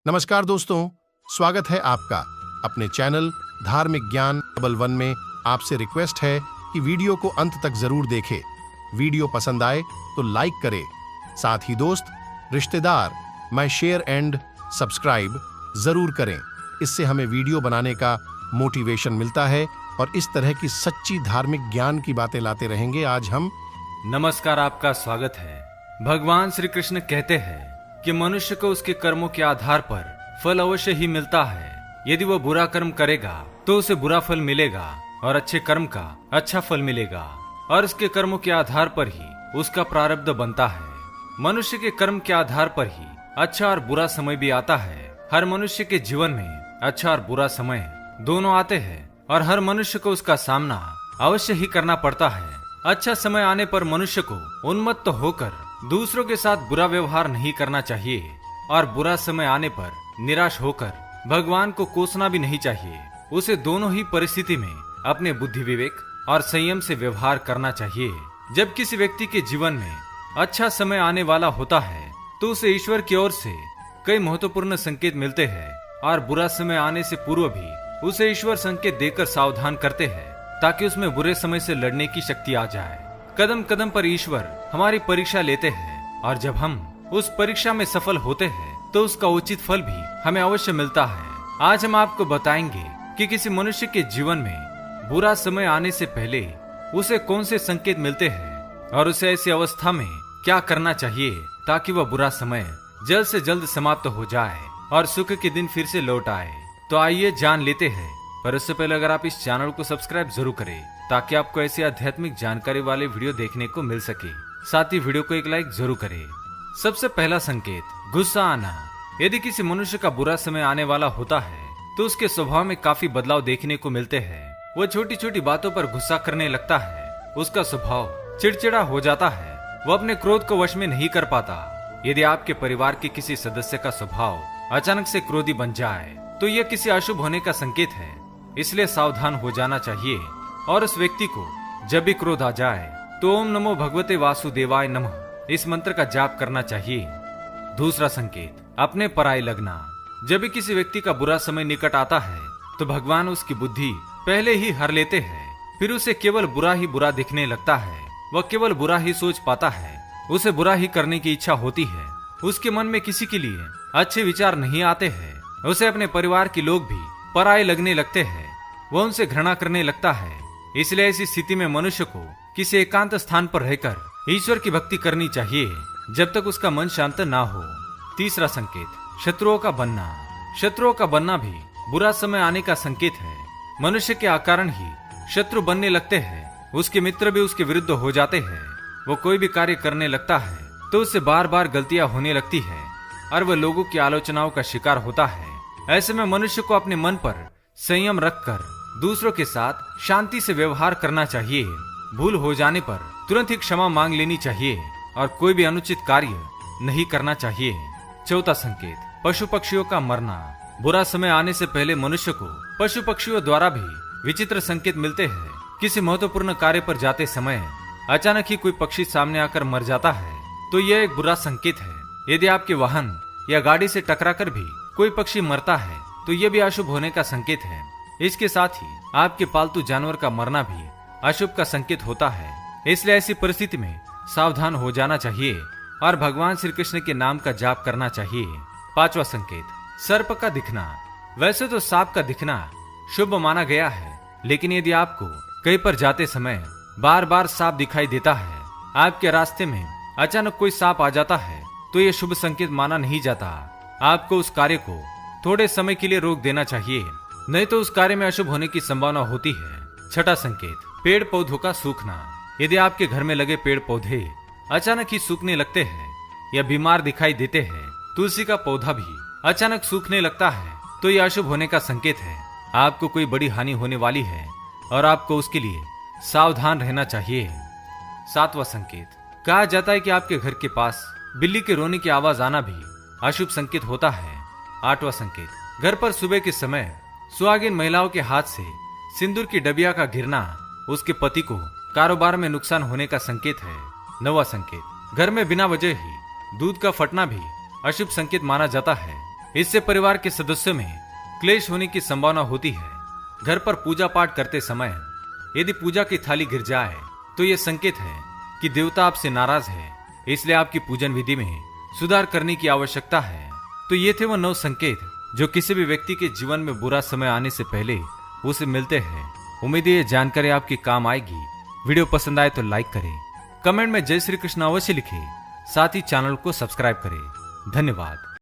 नमस्कार दोस्तों, स्वागत है आपका अपने चैनल धार्मिक ज्ञान डबल वन में। आपसे रिक्वेस्ट है कि वीडियो को अंत तक जरूर देखें। वीडियो पसंद आए तो लाइक करें, साथ ही दोस्त, रिश्तेदार में शेयर एंड सब्सक्राइब जरूर करें। इससे हमें वीडियो बनाने का मोटिवेशन मिलता है और इस तरह की सच्ची धार्मिक ज्ञान की बातें लाते रहेंगे। आज हम नमस्कार, आपका स्वागत है। भगवान श्री कृष्ण कहते हैं कि मनुष्य को उसके कर्मों के आधार पर फल अवश्य ही मिलता है। यदि वह बुरा कर्म करेगा तो उसे बुरा फल मिलेगा और अच्छे कर्म का अच्छा फल मिलेगा, और उसके कर्मों के आधार पर ही उसका प्रारब्ध बनता है। मनुष्य के कर्म के आधार पर ही अच्छा और बुरा समय भी आता है। हर मनुष्य के जीवन में अच्छा और बुरा समय दोनों आते हैं और हर मनुष्य को उसका सामना अवश्य ही करना पड़ता है। अच्छा समय आने पर मनुष्य को उन्मत्त होकर दूसरों के साथ बुरा व्यवहार नहीं करना चाहिए, और बुरा समय आने पर निराश होकर भगवान को कोसना भी नहीं चाहिए। उसे दोनों ही परिस्थिति में अपने बुद्धि विवेक और संयम से व्यवहार करना चाहिए। जब किसी व्यक्ति के जीवन में अच्छा समय आने वाला होता है तो उसे ईश्वर की ओर से कई महत्वपूर्ण संकेत मिलते हैं, और बुरा समय आने से पूर्व भी उसे ईश्वर संकेत देकर सावधान करते हैं ताकि उसमें बुरे समय से लड़ने की शक्ति आ जाए। कदम कदम पर ईश्वर हमारी परीक्षा लेते हैं, और जब हम उस परीक्षा में सफल होते हैं तो उसका उचित फल भी हमें अवश्य मिलता है। आज हम आपको बताएंगे कि किसी मनुष्य के जीवन में बुरा समय आने से पहले उसे कौन से संकेत मिलते हैं और उसे ऐसी अवस्था में क्या करना चाहिए ताकि वह बुरा समय जल्द से जल्द समाप्त हो जाए और सुख के दिन फिर से लौट आए। तो आइए जान लेते हैं, पर उससे पहले अगर आप इस चैनल को सब्सक्राइब जरूर करें ताकि आपको ऐसी आध्यात्मिक जानकारी वाले वीडियो देखने को मिल सके। साथ ही वीडियो को एक लाइक जरूर करें। सबसे पहला संकेत, गुस्सा आना। यदि किसी मनुष्य का बुरा समय आने वाला होता है तो उसके स्वभाव में काफी बदलाव देखने को मिलते हैं। वो छोटी छोटी बातों पर गुस्सा करने लगता है। उसका स्वभाव चिड़चिड़ा हो जाता है। वो अपने क्रोध को वश में नहीं कर पाता। यदि आपके परिवार के किसी सदस्य का स्वभाव अचानक से क्रोधी बन जाए तो यह किसी अशुभ होने का संकेत है। इसलिए सावधान हो जाना चाहिए, और उस व्यक्ति को जब भी क्रोध आ जाए तो ओम नमो भगवते वासुदेवाय नमः इस मंत्र का जाप करना चाहिए। दूसरा संकेत, अपने पराई लगना। जब भी किसी व्यक्ति का बुरा समय निकट आता है तो भगवान उसकी बुद्धि पहले ही हर लेते हैं। फिर उसे केवल बुरा ही बुरा दिखने लगता है। वह केवल बुरा ही सोच पाता है। उसे बुरा ही करने की इच्छा होती है। उसके मन में किसी के लिए अच्छे विचार नहीं आते हैं। उसे अपने परिवार के लोग भी पराये लगने लगते हैं। वह उनसे घृणा करने लगता है। इसलिए ऐसी स्थिति में मनुष्य को किसी एकांत स्थान पर रहकर ईश्वर की भक्ति करनी चाहिए जब तक उसका मन शांत ना हो। तीसरा संकेत, शत्रुओं का बनना। शत्रुओं का बनना भी बुरा समय आने का संकेत है। मनुष्य के अकारण ही शत्रु बनने लगते हैं। उसके मित्र भी उसके विरुद्ध हो जाते हैं। वो कोई भी कार्य करने लगता है तो उससे बार बार गलतियां होने लगती है और वह लोगों की आलोचनाओं का शिकार होता है। ऐसे में मनुष्य को अपने मन पर संयम रखकर दूसरों के साथ शांति से व्यवहार करना चाहिए। भूल हो जाने पर तुरंत ही क्षमा मांग लेनी चाहिए और कोई भी अनुचित कार्य नहीं करना चाहिए। चौथा संकेत, पशु पक्षियों का मरना। बुरा समय आने से पहले मनुष्य को पशु पक्षियों द्वारा भी विचित्र संकेत मिलते हैं। किसी महत्वपूर्ण कार्य पर जाते समय अचानक ही कोई पक्षी सामने आकर मर जाता है तो यह एक बुरा संकेत है। यदि आपके वाहन या गाड़ी से टकराकर भी कोई पक्षी मरता है तो यह भी अशुभ होने का संकेत है। इसके साथ ही आपके पालतू जानवर का मरना भी अशुभ का संकेत होता है। इसलिए ऐसी परिस्थिति में सावधान हो जाना चाहिए और भगवान श्री कृष्ण के नाम का जाप करना चाहिए। पांचवा संकेत, सर्प का दिखना। वैसे तो सांप का दिखना शुभ माना गया है, लेकिन यदि आपको कहीं पर जाते समय बार बार सांप दिखाई देता है, आपके रास्ते में अचानक कोई सांप आ जाता है तो यह शुभ संकेत माना नहीं जाता। आपको उस कार्य को थोड़े समय के लिए रोक देना चाहिए, नहीं तो उस कार्य में अशुभ होने की संभावना होती है। छठा संकेत, पेड़ पौधों का सूखना। यदि आपके घर में लगे पेड़ पौधे अचानक ही सूखने लगते हैं या बीमार दिखाई देते हैं, तुलसी का पौधा भी अचानक सूखने लगता है तो यह अशुभ होने का संकेत है। आपको कोई बड़ी हानि होने वाली है और आपको उसके लिए सावधान रहना चाहिए। सातवां संकेत, कहा जाता है कि आपके घर के पास बिल्ली के रोने की आवाज आना भी अशुभ संकेत होता है। आठवां संकेत, घर पर सुबह के समय सुहागिन महिलाओं के हाथ से सिंदूर की डबिया का गिरना उसके पति को कारोबार में नुकसान होने का संकेत है। नौवां संकेत, घर में बिना वजह ही दूध का फटना भी अशुभ संकेत माना जाता है। इससे परिवार के सदस्यों में क्लेश होने की संभावना होती है। घर पर पूजा पाठ करते समय यदि पूजा की थाली गिर जाए तो यह संकेत है कि देवता आपसे नाराज है, इसलिए आपकी पूजन विधि में सुधार करने की आवश्यकता है। तो ये थे वो 9 संकेत जो किसी भी व्यक्ति के जीवन में बुरा समय आने से पहले उसे मिलते हैं। उम्मीद है ये जानकारी आपके काम आएगी। वीडियो पसंद आए तो लाइक करें, कमेंट में जय श्री कृष्ण अवश्य लिखें, साथ ही चैनल को सब्सक्राइब करें। धन्यवाद।